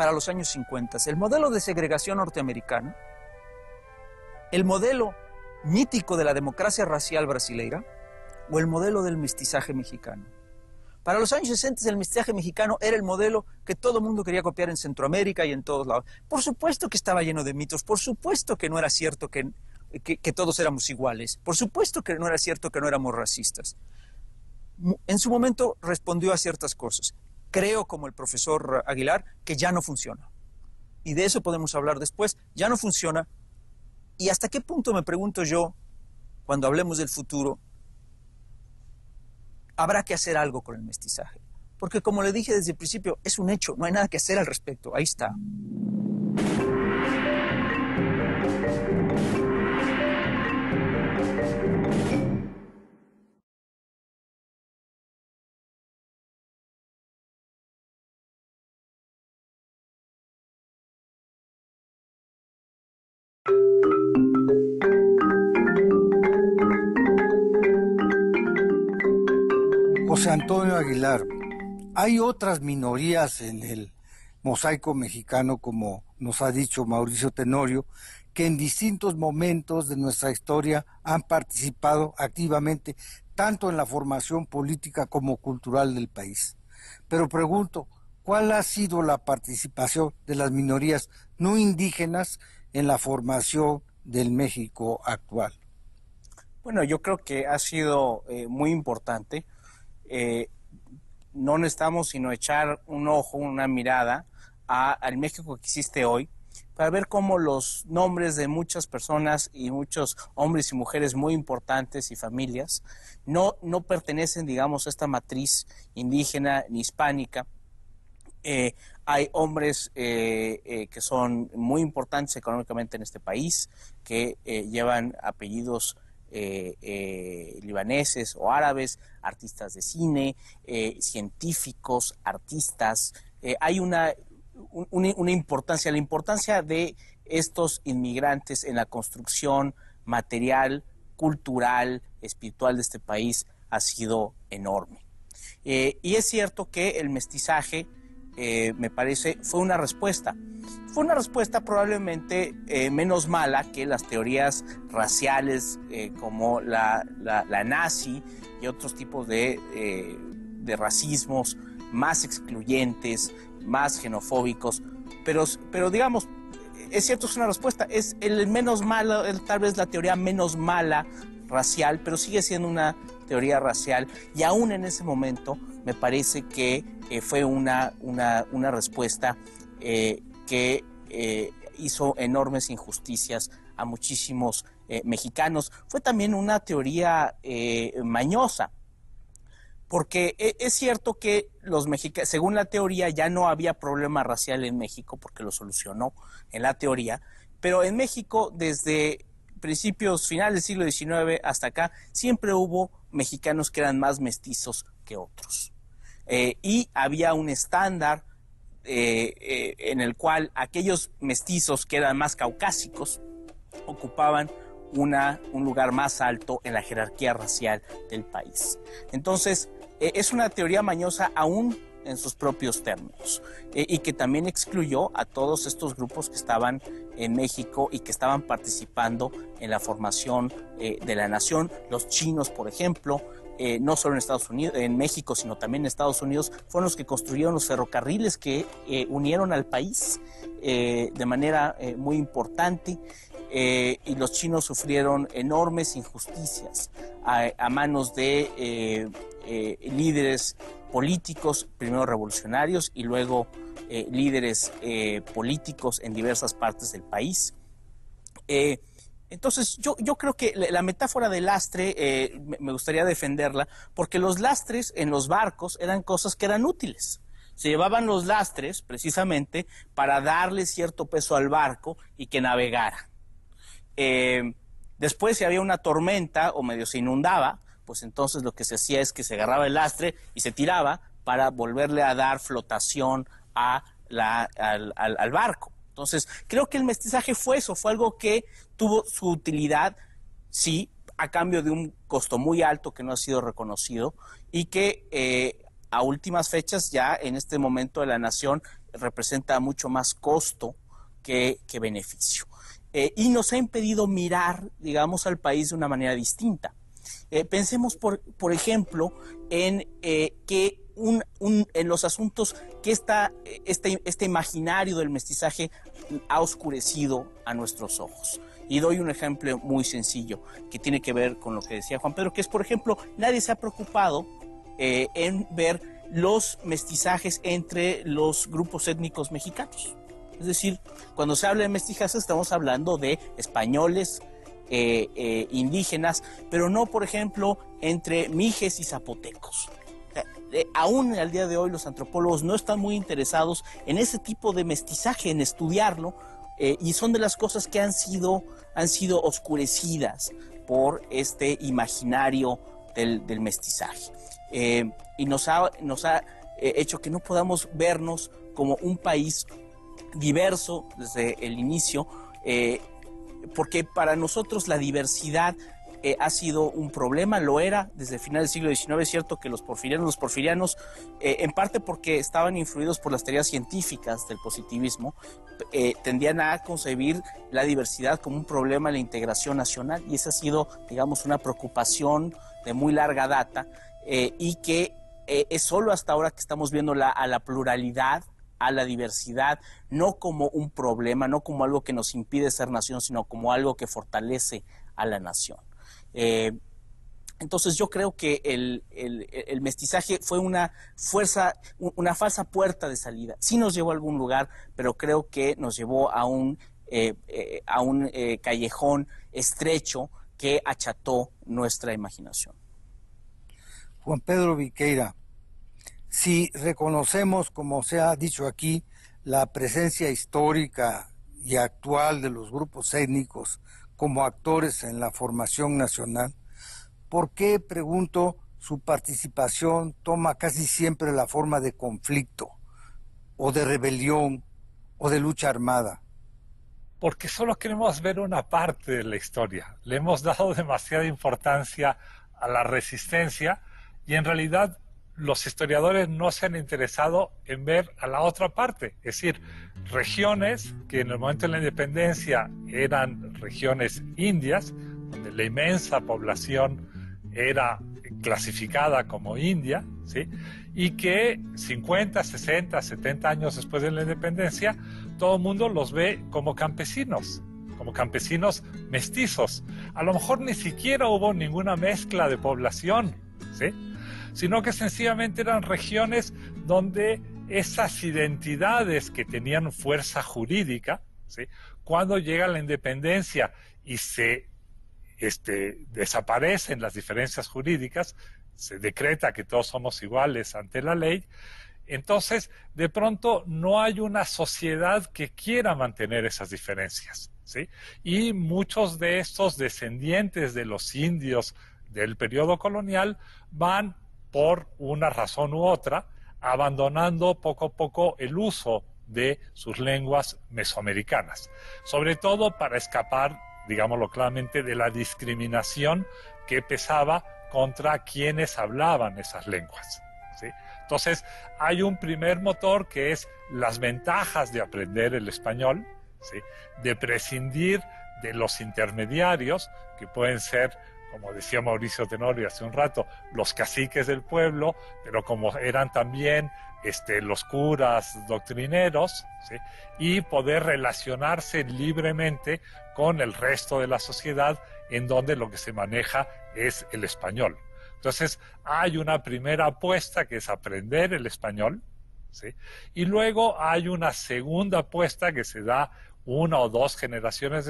para los años 50, el modelo de segregación norteamericana, el modelo mítico de la democracia racial brasileira o el modelo del mestizaje mexicano. Para los años 60 el mestizaje mexicano era el modelo que todo el mundo quería copiar en Centroamérica y en todos lados. Por supuesto que estaba lleno de mitos, por supuesto que no era cierto que todos éramos iguales, por supuesto que no era cierto que no éramos racistas. En su momento respondió a ciertas cosas. Creo, como el profesor Aguilar, que ya no funciona. Y de eso podemos hablar después. Ya no funciona. ¿Y hasta qué punto, me pregunto yo, cuando hablemos del futuro, habrá que hacer algo con el mestizaje? Porque como le dije desde el principio, es un hecho, no hay nada que hacer al respecto. Ahí está. José Antonio Aguilar, hay otras minorías en el mosaico mexicano, como nos ha dicho Mauricio Tenorio, que en distintos momentos de nuestra historia han participado activamente tanto en la formación política como cultural del país. Pero pregunto, ¿cuál ha sido la participación de las minorías no indígenas en la formación del México actual? Bueno, yo creo que ha sido muy importante. No necesitamos sino echar un ojo, una mirada al México que existe hoy para ver cómo los nombres de muchas personas y muchos hombres y mujeres muy importantes y familias no pertenecen, digamos, a esta matriz indígena ni hispánica. Hay hombres que son muy importantes económicamente en este país, que llevan apellidos libaneses o árabes, artistas de cine, científicos, artistas. Hay una importancia, la importancia de estos inmigrantes en la construcción material, cultural, espiritual de este país ha sido enorme. Y es cierto que el mestizaje, me parece, fue una respuesta. Fue una respuesta probablemente menos mala que las teorías raciales como la nazi y otros tipos de racismos más excluyentes, más xenofóbicos. Pero digamos, es cierto, es una respuesta. Es el menos malo, tal vez la teoría menos mala racial, pero sigue siendo una teoría racial, y aún en ese momento me parece que fue una respuesta que hizo enormes injusticias a muchísimos mexicanos. Fue también una teoría mañosa, porque es cierto que los mexicanos, según la teoría, ya no había problema racial en México, porque lo solucionó en la teoría, pero en México desde principios, finales del siglo XIX hasta acá, siempre hubo mexicanos que eran más mestizos que otros. Y había un estándar en el cual aquellos mestizos que eran más caucásicos ocupaban un lugar más alto en la jerarquía racial del país. Entonces, es una teoría mañosa aún en sus propios términos, y que también excluyó a todos estos grupos que estaban en México y que estaban participando en la formación de la nación. Los chinos, por ejemplo, no solo en Estados Unidos, en México, sino también en Estados Unidos, fueron los que construyeron los ferrocarriles que unieron al país de manera muy importante. Y los chinos sufrieron enormes injusticias a manos de líderes políticos, primero revolucionarios y luego líderes políticos en diversas partes del país. Entonces yo creo que la metáfora del lastre me gustaría defenderla, porque los lastres en los barcos eran cosas que eran útiles. Se llevaban los lastres precisamente para darle cierto peso al barco y que navegara. Después, si había una tormenta o medio se inundaba, pues entonces lo que se hacía es que se agarraba el lastre y se tiraba para volverle a dar flotación al barco. Entonces, creo que el mestizaje fue eso, fue algo que tuvo su utilidad, sí, a cambio de un costo muy alto que no ha sido reconocido, y que a últimas fechas, ya en este momento de la nación, representa mucho más costo que beneficio. Y nos ha impedido mirar, digamos, al país de una manera distinta. Pensemos, por ejemplo, en que en los asuntos que este imaginario del mestizaje ha oscurecido a nuestros ojos. Y doy un ejemplo muy sencillo que tiene que ver con lo que decía Juan Pedro, que es, por ejemplo, nadie se ha preocupado en ver los mestizajes entre los grupos étnicos mexicanos. Es decir, cuando se habla de mestizaje estamos hablando de españoles, indígenas, pero no, por ejemplo, entre mijes y zapotecos. Aún al día de hoy los antropólogos no están muy interesados en ese tipo de mestizaje, en estudiarlo, y son de las cosas que han sido oscurecidas por este imaginario del mestizaje. Y nos ha hecho que no podamos vernos como un país diverso desde el inicio, porque para nosotros la diversidad ha sido un problema, lo era desde el final del siglo XIX. Es cierto que los porfirianos, en parte porque estaban influidos por las teorías científicas del positivismo, tendían a concebir la diversidad como un problema en la integración nacional, y esa ha sido, digamos, una preocupación de muy larga data, y que es solo hasta ahora que estamos viendo a la pluralidad, a la diversidad, no como un problema, no como algo que nos impide ser nación, sino como algo que fortalece a la nación. Entonces yo creo que el mestizaje fue una falsa puerta de salida. Sí nos llevó a algún lugar, pero creo que nos llevó a un callejón estrecho que acható nuestra imaginación. Juan Pedro Viqueira, si reconocemos, como se ha dicho aquí, la presencia histórica y actual de los grupos étnicos como actores en la formación nacional, ¿por qué, pregunto, su participación toma casi siempre la forma de conflicto, o de rebelión, o de lucha armada? Porque solo queremos ver una parte de la historia. Le hemos dado demasiada importancia a la resistencia y en realidad los historiadores no se han interesado en ver a la otra parte, es decir, regiones que en el momento de la independencia eran regiones indias, donde la inmensa población era clasificada como india, ¿sí? Y que 50, 60, 70 años después de la independencia, todo el mundo los ve como campesinos mestizos. A lo mejor ni siquiera hubo ninguna mezcla de población, ¿sí? Sino que sencillamente eran regiones donde esas identidades que tenían fuerza jurídica, ¿sí? Cuando llega la independencia y se desaparecen las diferencias jurídicas, se decreta que todos somos iguales ante la ley, entonces de pronto no hay una sociedad que quiera mantener esas diferencias, ¿sí? Y muchos de estos descendientes de los indios del periodo colonial van por una razón u otra, abandonando poco a poco el uso de sus lenguas mesoamericanas, sobre todo para escapar, digámoslo claramente, de la discriminación que pesaba contra quienes hablaban esas lenguas, ¿sí? Entonces, hay un primer motor que es las ventajas de aprender el español, ¿sí? De prescindir de los intermediarios, que pueden ser, como decía Mauricio Tenorio hace un rato, los caciques del pueblo, pero como eran también los curas doctrineros, ¿sí? Y poder relacionarse libremente con el resto de la sociedad en donde lo que se maneja es el español. Entonces hay una primera apuesta que es aprender el español, ¿sí? Y luego hay una segunda apuesta que se da 1 o 2 generaciones